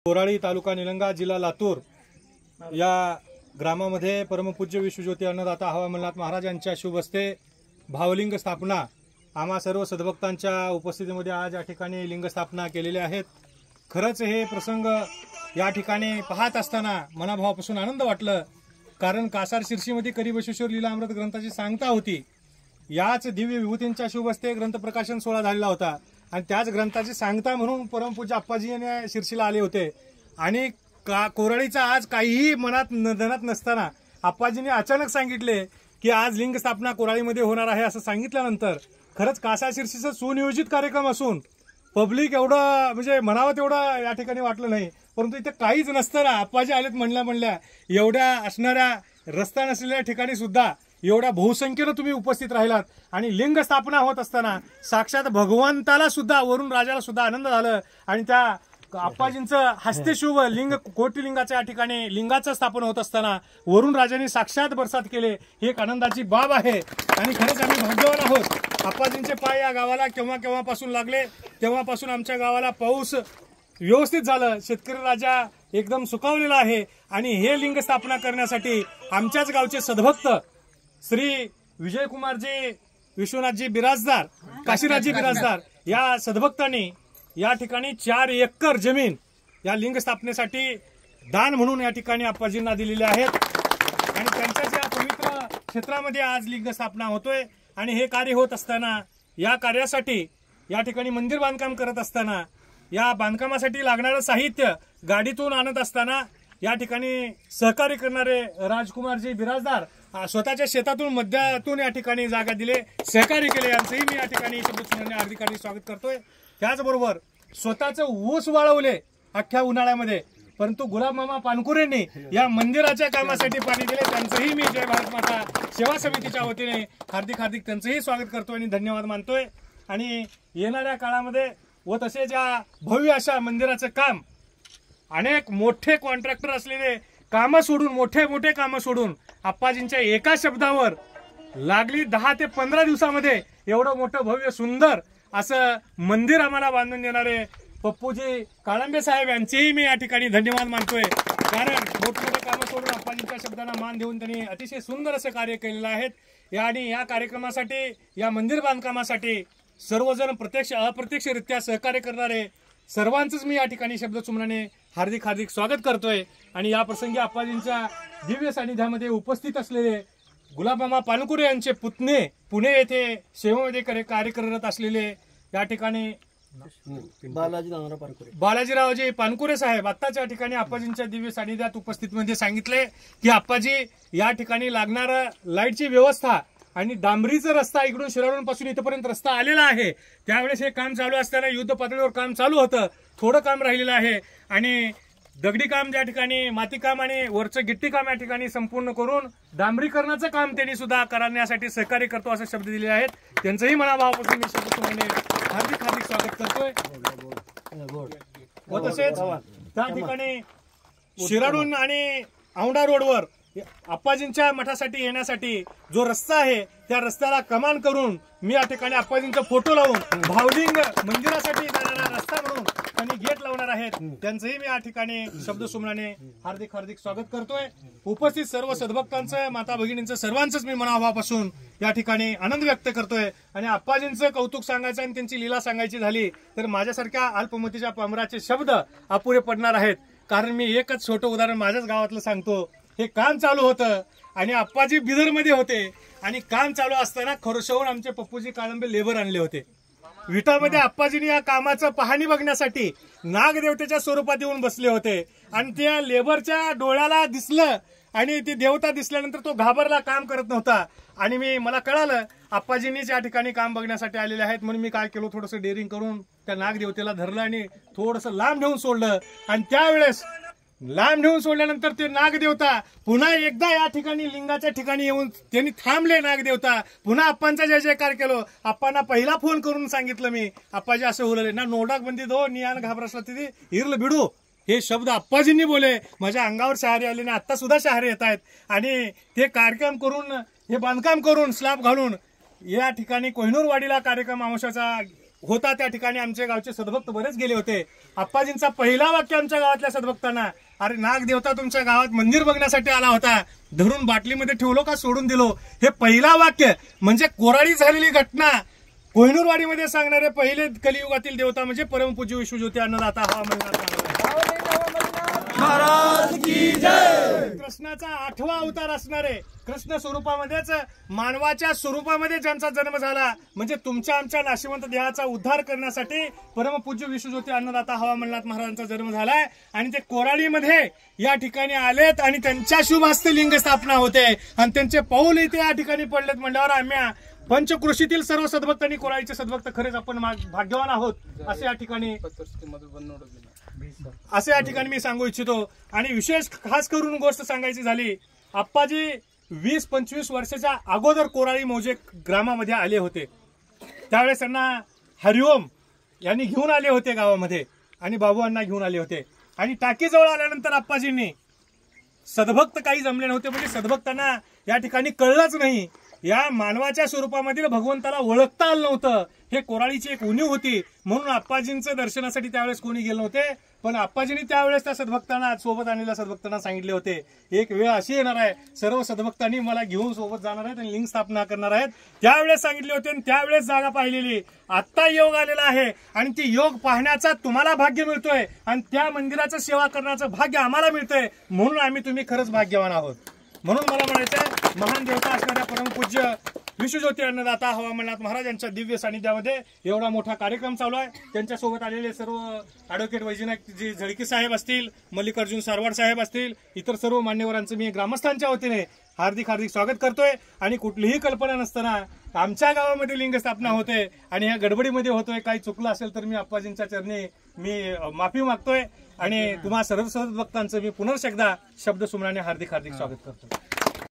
कोराळी तालुका निलंगा जिल्हा लातूर या ग्रामामध्ये परमपूज्य विश्वज्योती अन्नदाता हवा अमरनाथ महाराज यांच्या शुभ हस्ते भावलिंग स्थापना आम्हा सर्व सद्भक्तांच्या उपस्थितीमध्ये आज या ठिकाणी लिंग स्थापना केलेली आहेत। खरंच हे प्रसंग या ठिकाणी पाहत असताना मनाभावापासून आनंद वाटलं, कारण कासार शिर्षीमध्ये करी बसवेश्वर लीला अमृत ग्रंथाची सांगता होती। याच दिव्य विभूतींच्या शुभ हस्ते ग्रंथ प्रकाशन सोहळा झालेला होता आणि त्याच ग्रंथाची सांगता म्हणून परमपूज्य आप्पाजी यांनी शिर्षीला आले होते आणि कोराळीचा आज काहीही मनात नदनात नसताना आप्पाजींनी अचानक सांगितले की आज लिंग स्थापना कोराळीमध्ये होणार आहे असं सांगितल्यानंतर खरंच कासार शिर्षीचा सुनियोजित कार्यक्रम असून पब्लिक एवढं म्हणजे म्हणावं तेवढं या ठिकाणी वाटलं नाही, परंतु इथे काहीच नसताना आप्पाजी आलेत म्हणल्या एवढ्या असणाऱ्या रस्ता नसलेल्या ठिकाणी सुद्धा एवढ्या बहुसंख्येने तुम्ही उपस्थित राहिलात आणि लिंग स्थापना होत असताना साक्षात भगवंताला सुद्धा वरून राजाला सुद्धा आनंद झाला आणि त्या आप्पाजींचं हस्ते शुभ लिंग कोटिलिंगाच्या या ठिकाणी लिंगाचं स्थापन होत असताना वरून राजाने साक्षात बरसात केले, ही एक आनंदाची बाब आहे आणि खरंच आम्ही भाग्यवान आहोत। आप्पाजींचे पाय या गावाला केव्हापासून लागले तेव्हापासून आमच्या गावाला पाऊस व्यवस्थित झालं, शेतकरी राजा एकदम सुखावलेला आहे आणि हे लिंग स्थापना करण्यासाठी आमच्याच गावचे सद्भक्त श्री विजयकुमारजी विश्वनाथजी बिराजदार काशीराजजी बिराजदार या सद्भक्तांनी या ठिकाणी 4 एकर जमीन या लिंग स्थापनेसाठी दान म्हणून या ठिकाणी आप्पाजींना दिलेले आहेत आणि त्यांच्याच या पवित्र क्षेत्रामध्ये आज लिंग स्थापना होतोय आणि हे कार्य होत असताना या कार्यासाठी या ठिकाणी मंदिर बांधकाम करत असताना या बांधकामासाठी लागणारं साहित्य गाडीतून आणत असताना या ठिकाणी सहकार्य करणारे राजकुमारजी बिराजदार स्वतःच्या शेतातून मध्यातून या ठिकाणी जागा दिले, सहकार्य केले, यांचंही मी या ठिकाणी शब्दसुमनाने हार्दिक स्वागत करतोय। त्याचबरोबर स्वतःचं ऊस वाळवले अख्ख्या उन्हाळ्यामध्ये, परंतु गुलाब मामा पानकुरेंनी या मंदिराच्या कामासाठी पाणी दिले, त्यांचंही मी जय भारत माता सेवा समितीच्या वतीने हार्दिक त्यांचंही स्वागत करतोय आणि धन्यवाद मानतोय। आणि येणाऱ्या काळामध्ये व तसेच या भव्य अशा मंदिराचं काम अनेक मोठे कॉन्ट्रॅक्टर असलेले कामं सोडून मोठे कामं सोडून आप्पाजींच्या एका शब्दावर लागली 10 ते 15 दिवसामध्ये एवढं मोठं भव्य सुंदर असं मंदिर आम्हाला बांधून देणारे पप्पूजी काळंबे साहेब यांचेही मी या ठिकाणी धन्यवाद मानतोय, कारण मोठमोठे कामं सोडून आप्पाजींच्या शब्दांना मान देऊन त्यांनी अतिशय सुंदर असं कार्य केलेलं आहे। आणि या कार्यक्रमासाठी या मंदिर बांधकामासाठी सर्वजण प्रत्यक्ष अप्रत्यक्षरित्या सहकार्य करणारे सर्वांचंच मी या ठिकाणी शब्दसुमनाने हार्दिक स्वागत करतोय। आणि या प्रसंगी आप्पाजींच्या दिव्य सानिध्यामध्ये उपस्थित असलेले गुलाबमामा पानकुरे यांचे पुतणे पुणे येथे सेवेमध्ये कार्य करत असलेले या ठिकाणी बालाजीरावजी पानकुरे साहेब आत्ताच या ठिकाणी आप्पाजींच्या दिव्य सानिध्यात उपस्थित मध्ये सांगितले की आप्पाजी या ठिकाणी लागणारं लाईटची व्यवस्था आणि डांबरीचा रस्ता इकडून शिराळूपासून इथपर्यंत रस्ता आलेला आहे, त्यावेळेस हे काम चालू असताना युद्ध पातळीवर काम चालू होतं, थोडं काम राहिलेलं आहे आणि दगडी काम ज्या ठिकाणी माती काम आणि वरचं गिट्टी काम या ठिकाणी संपूर्ण करून डांबरीकरणाचं काम त्यांनी सुद्धा करण्यासाठी सहकार्य करतो असे शब्द दिले आहेत। त्यांचंही मनाभावापासून मी शब्दसुमनाने हार्दिक स्वागत करतोय। व तसेच त्या ठिकाणी शिराळून आणि औंढा रोडवर आप्पाजींच्या मठासाठी येण्यासाठी जो रस्ता आहे त्या रस्त्याला कमान करून मी या ठिकाणी आप्पाजींचा फोटो लावून भावलिंग मंदिरासाठी जाणारा रस्ता म्हणून त्यांनी गेट लावणार आहेत, त्यांचंही मी या ठिकाणी शब्दसुमनाने हार्दिक स्वागत करतोय। उपस्थित सर्व सद्भक्तांचं माता भगिनींचं सर्वांचंच मी मनाभावापासून या ठिकाणी आनंद व्यक्त करतोय आणि आप्पाजींचं कौतुक सांगायचं आणि त्यांची लीला सांगायची झाली तर माझ्यासारख्या अल्पमतीच्या पामराचे शब्द अपुरे पडणार आहेत, कारण मी एकच छोटं उदाहरण माझ्याच गावातलं सांगतो। हे काम चालू होतं आणि आप्पाजी बिदरमध्ये होते आणि काम चालू असताना खरोशवून आमचे पप्पूजी काळंबे लेबर आणले होते विटामध्ये। आप्पाजींनी या कामाचं पाहणी बघण्यासाठी नागदेवतेच्या स्वरूपात येऊन बसले होते आणि त्या लेबरच्या डोळ्याला दिसलं आणि ती देवता दिसल्यानंतर तो घाबरला, काम करत नव्हता आणि मला कळालं आप्पाजींनीच या ठिकाणी काम बघण्यासाठी आलेले आहेत, म्हणून मी काय केलं थोडंसं डेअरिंग करून त्या नागदेवतेला धरलं आणि थोडंसं लांब नेऊन सोडलं आणि त्यावेळेस लांब नेऊन सोडल्यानंतर ते नागदेवता पुन्हा एकदा या ठिकाणी लिंगाच्या ठिकाणी येऊन त्यांनी थांबले। नागदेवता पुन्हा आप्पांचा जय जयकार केलो, आप्पांना पहिला फोन करून सांगितलं मी आप्पाजी असं बोलले ना नोडाक बंदी दो नियान घाबरसला तिथे हिरल बिडू, हे शब्द आप्पाजींनी बोले, माझ्या अंगावर शहारे आले आणि आता सुद्धा शहारे येत आहेत आणि ते कार्यक्रम करून हे बांधकाम करून स्लॅब घालून या ठिकाणी कोहिनूरवाडीला कार्यक्रम अमावस्याचा होता त्या ठिकाणी आमच्या गावचे सद्भक्त बरेच गेले होते. आप्पाजींचा पहिला वाक्य आमच्या गावातल्या सद्भक्तांना, अरे नागदेवता तुमच्या गावात मंदिर बघण्यासाठी आला होता, धरून बाटलीमध्ये ठेवलो का सोडून दिलो, हे पहिला वाक्य म्हणजे कोराडी झालेली घटना कोहिनूरवाडीमध्ये सांगणारे पहिले कलियुगातील देवता म्हणजे परमपूज्य विश्वज्योती अन्नदाता हवा महाराज की जय. कृष्णाचा 8वा अवतार असणारे, कृष्ण स्वरूपामध्येच मानवाच्या स्वरूपामध्ये ज्यांचा जन्म झाला म्हणजे तुमच्या आमच्या नाशिवंत देहाचा उद्धार करण्यासाठी परमपूज्य विश्वज्योती अन्नदाता हवा मल्हार महाराजांचा जन्म झालाय. आणि ते कोराडीमध्ये या ठिकाणी आलेत आणि त्यांच्या शुभ हस्ते लिंग स्थापना होते आणि त्यांचे पाऊल इथे या ठिकाणी पडलेत म्हणल्यावर आम्ही पंचकृषीतील सर्व सद्भक्तांनी कोराडीचे सद्भक्त खरेच आपण भाग्यवान आहोत असे या ठिकाणी मी सांगू इच्छितो. आणि विशेष खास करून गोष्ट सांगायची झाली, आप्पाजी 20-25 वर्षाच्या अगोदर कोराडी मौजे ग्रामामध्ये आले होते. त्यावेळेस त्यांना हरिओम यांनी घेऊन आले होते गावामध्ये आणि बाबूंना घेऊन आले होते. आणि टाकीजवळ आल्यानंतर आप्पाजींनी सद्भक्त काही जमले नव्हते म्हणजे सद्भक्तांना या ठिकाणी कळलंच नाही, या मानवाच्या स्वरूपामधील भगवंताला ओळखता आलं नव्हतं. हे कोराडीची एक उणीव होती म्हणून आप्पाजींचं दर्शनासाठी त्यावेळेस कोणी गेले नव्हते. पण आप्पाजींनी त्यावेळेस त्या सद्भक्तांना सोबत आणलेल्या सद्भक्तांना सांगितले होते, एक वेळ अशी येणार आहे सर्व सद्भक्तांनी मला घेऊन सोबत जाणार आहेत आणि लिंग स्थापना करणार आहेत. त्यावेळेस सांगितले होते आणि त्यावेळेस जागा पाहिलेली. आता योग आलेला आहे आणि ती योग पाहण्याचा तुम्हाला भाग्य मिळतोय आणि त्या मंदिराचं सेवा करण्याचं भाग्य आम्हाला मिळतंय म्हणून आम्ही तुम्ही खरंच भाग्यवान आहोत. म्हणून मला म्हणायचं, महान देवता असणाऱ्या परमपूज्य विश्वज्योती अन्नदाता हवा मल्हार महाराज यांच्या दिव्य सानिध्यामध्ये एवढा मोठा कार्यक्रम चालू आहे. त्यांच्यासोबत आलेले सर्व ॲडव्होकेट वैजनाथजी झळके साहेब असतील, मल्लिकार्जुन सारवाड साहेब असतील, इतर सर्व मान्यवरांचं मी ग्रामस्थांच्या वतीने हार्दिक स्वागत करतोय. आणि कुठलीही कल्पना नसताना आमच्या गावामध्ये लिंग स्थापना होते आणि ह्या गडबडीमध्ये होतोय, काही चुकलं असेल तर मी आप्पाजींच्या चरणी मी माफी मागतोय आणि तुम्हा सर्व सद्भक्तांचं मी पुनर्ष एकदा शब्द सुमनाने हार्दिक स्वागत करतो.